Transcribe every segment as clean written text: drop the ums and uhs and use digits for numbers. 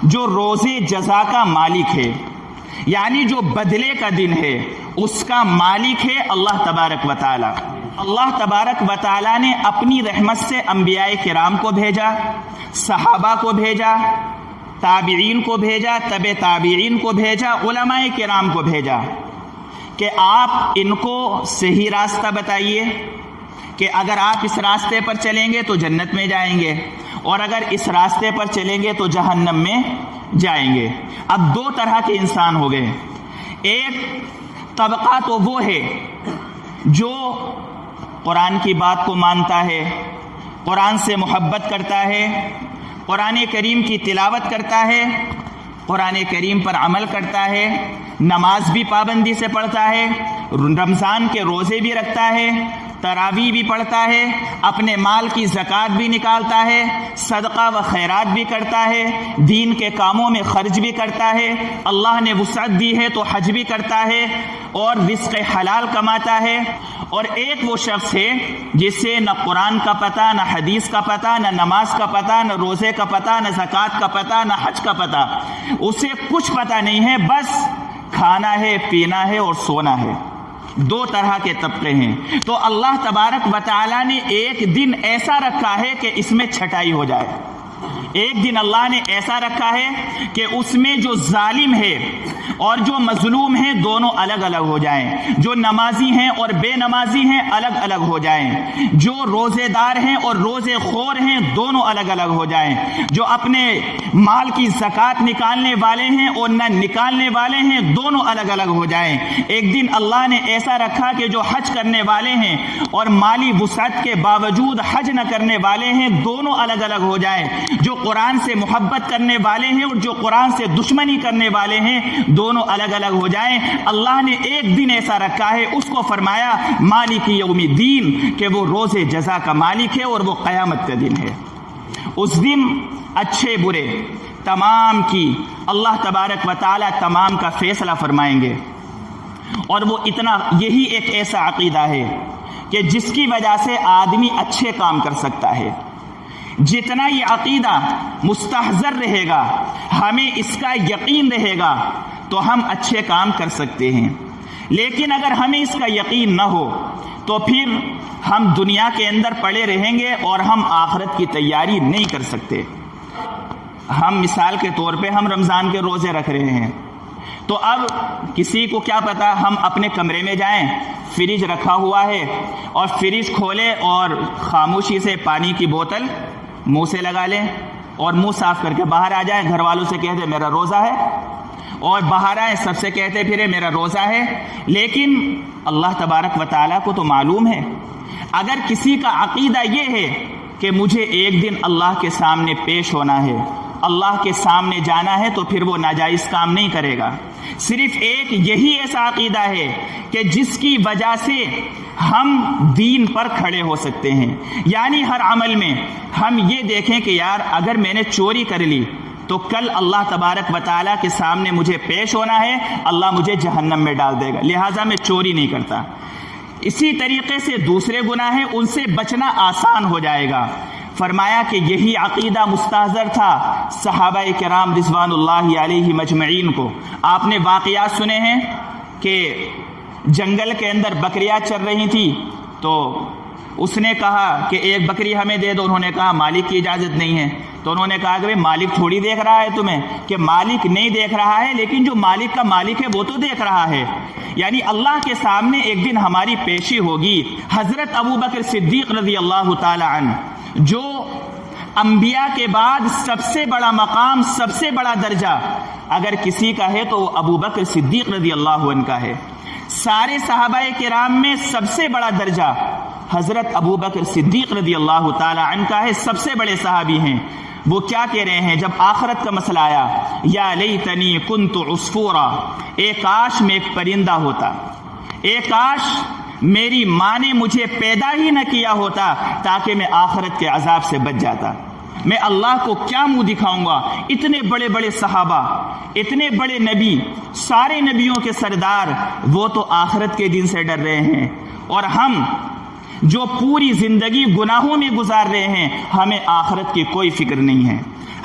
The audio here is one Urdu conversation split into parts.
جو روزے جزا کا مالک ہے، یعنی جو بدلے کا دن ہے اس کا مالک ہے اللہ تبارک و تعالی۔ اللہ تبارک و تعالی نے اپنی رحمت سے انبیاء کرام کو بھیجا، صحابہ کو بھیجا، تابعین کو بھیجا، تبع تابعین کو بھیجا، علماء کرام کو بھیجا کہ آپ ان کو صحیح راستہ بتائیے کہ اگر آپ اس راستے پر چلیں گے تو جنت میں جائیں گے، اور اگر اس راستے پر چلیں گے تو جہنم میں جائیں گے۔ اب دو طرح کے انسان ہو گئے۔ ایک طبقہ تو وہ ہے جو قرآن کی بات کو مانتا ہے، قرآن سے محبت کرتا ہے، قرآن کریم کی تلاوت کرتا ہے، قرآن کریم پر عمل کرتا ہے، نماز بھی پابندی سے پڑھتا ہے، رمضان کے روزے بھی رکھتا ہے، تراویح بھی پڑھتا ہے، اپنے مال کی زکوٰۃ بھی نکالتا ہے، صدقہ و خیرات بھی کرتا ہے، دین کے کاموں میں خرچ بھی کرتا ہے، اللہ نے وسعت دی ہے تو حج بھی کرتا ہے اور رزق حلال کماتا ہے۔ اور ایک وہ شخص ہے جسے نہ قرآن کا پتہ، نہ حدیث کا پتہ، نہ نماز کا پتہ، نہ روزے کا پتہ، نہ زکوٰۃ کا پتہ، نہ حج کا پتہ، اسے کچھ پتہ نہیں ہے، بس کھانا ہے، پینا ہے اور سونا ہے۔ دو طرح کے طبقے ہیں۔ تو اللہ تبارک و تعالی نے ایک دن ایسا رکھا ہے کہ اس میں چھٹائی ہو جائے۔ ایک دن اللہ نے ایسا رکھا ہے کہ اس میں جو ظالم ہے اور جو مظلوم ہیں دونوں الگ الگ ہو جائیں، جو نمازی ہیں اور بے نمازی ہیں الگ الگ ہو جائیں، جو روزے دار ہیں اور روزے خور ہیں دونوں الگ الگ ہو جائیں، جو اپنے مال کی زکوٰۃ نکالنے والے ہیں اور نہ نکالنے والے ہیں دونوں الگ الگ ہو جائیں۔ ایک دن اللہ نے ایسا رکھا کہ جو حج کرنے والے ہیں اور مالی وسعت کے باوجود حج نہ کرنے والے ہیں دونوں الگ الگ ہو جائیں، جو قرآن سے محبت کرنے والے ہیں اور جو قرآن سے دشمنی کرنے والے ہیں دونوں الگ الگ ہو جائیں۔ اللہ نے ایک دن ایسا رکھا ہے، اس کو فرمایا مالک یوم الدین، کہ وہ روز جزا کا مالک ہے اور وہ قیامت کا دن ہے۔ اس دن اچھے برے تمام کی اللہ تبارک و تعالی تمام کا فیصلہ فرمائیں گے، اور وہ اتنا، یہی ایک ایسا عقیدہ ہے کہ جس کی وجہ سے آدمی اچھے کام کر سکتا ہے۔ جتنا یہ عقیدہ مستحضر رہے گا، ہمیں اس کا یقین رہے گا تو ہم اچھے کام کر سکتے ہیں، لیکن اگر ہمیں اس کا یقین نہ ہو تو پھر ہم دنیا کے اندر پڑے رہیں گے اور ہم آخرت کی تیاری نہیں کر سکتے۔ ہم مثال کے طور پہ ہم رمضان کے روزے رکھ رہے ہیں، تو اب کسی کو کیا پتا، ہم اپنے کمرے میں جائیں، فریج رکھا ہوا ہے اور فریج کھولے اور خاموشی سے پانی کی بوتل منہ سے لگا لیں اور منہ صاف کر کے باہر آ جائیں، گھر والوں سے کہتے میرا روزہ ہے، اور باہر آئے سب سے کہتے پھرے میرا روزہ ہے۔ لیکن اللہ تبارک و تعالیٰ کو تو معلوم ہے، اگر کسی کا عقیدہ یہ ہے کہ مجھے ایک دن اللہ کے سامنے پیش ہونا ہے، اللہ کے سامنے جانا ہے، تو پھر وہ ناجائز کام نہیں کرے گا۔ صرف ایک یہی ایسا عقیدہ ہے کہ جس کی وجہ سے ہم دین پر کھڑے ہو سکتے ہیں، یعنی ہر عمل میں ہم یہ دیکھیں کہ یار اگر میں نے چوری کر لی تو کل اللہ تبارک و تعالیٰ کے سامنے مجھے پیش ہونا ہے، اللہ مجھے جہنم میں ڈال دے گا، لہٰذا میں چوری نہیں کرتا۔ اسی طریقے سے دوسرے گناہ ہیں، ان سے بچنا آسان ہو جائے گا۔ فرمایا کہ یہی عقیدہ مستحضر تھا صحابہ کرام رضوان اللہ علیہ مجمعین کو۔ آپ نے واقعات سنے ہیں کہ جنگل کے اندر بکریاں چر رہی تھی، تو اس نے کہا کہ ایک بکری ہمیں دے دو، انہوں نے کہا مالک کی اجازت نہیں ہے، تو انہوں نے کہا کہ مالک تھوڑی دیکھ رہا ہے تمہیں، کہ مالک نہیں دیکھ رہا ہے لیکن جو مالک کا مالک ہے وہ تو دیکھ رہا ہے۔ یعنی اللہ کے سامنے ایک دن ہماری پیشی ہوگی۔ حضرت ابوبکر صدیق رضی اللہ تعالی عنہ، جو انبیاء کے بعد سب سے بڑا مقام، سب سے بڑا درجہ اگر کسی کا ہے تو وہ ابوبکر صدیق رضی اللہ عنہ کا ہے۔ سارے صحابہ کرام میں سب سے بڑا درجہ حضرت ابوبکر صدیق رضی اللہ تعالی عنہ کا ہے، سب سے بڑے صحابی ہیں۔ وہ کیا کہہ رہے ہیں جب آخرت کا مسئلہ آیا؟ یا لیتنی کنت عصفورا، اے کاش میں ایک پرندہ ہوتا، اے کاش میری ماں نے مجھے پیدا ہی نہ کیا ہوتا تاکہ میں آخرت کے عذاب سے بچ جاتا۔ میں اللہ کو کیا منہ دکھاؤں گا؟ اتنے بڑے بڑے صحابہ، اتنے بڑے نبی، سارے نبیوں کے سردار، وہ تو آخرت کے دن سے ڈر رہے ہیں، اور ہم جو پوری زندگی گناہوں میں گزار رہے ہیں، ہمیں آخرت کی کوئی فکر نہیں ہے۔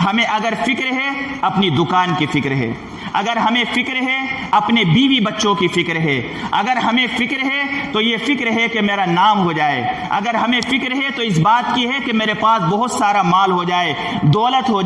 ہمیں اگر فکر ہے اپنی دکان کی فکر ہے، اگر ہمیں فکر ہے اپنے بیوی بچوں کی فکر ہے، اگر ہمیں فکر ہے تو یہ فکر ہے کہ میرا نام ہو جائے، اگر ہمیں فکر ہے تو اس بات کی ہے کہ میرے پاس بہت سارا مال ہو جائے، دولت ہو جائے۔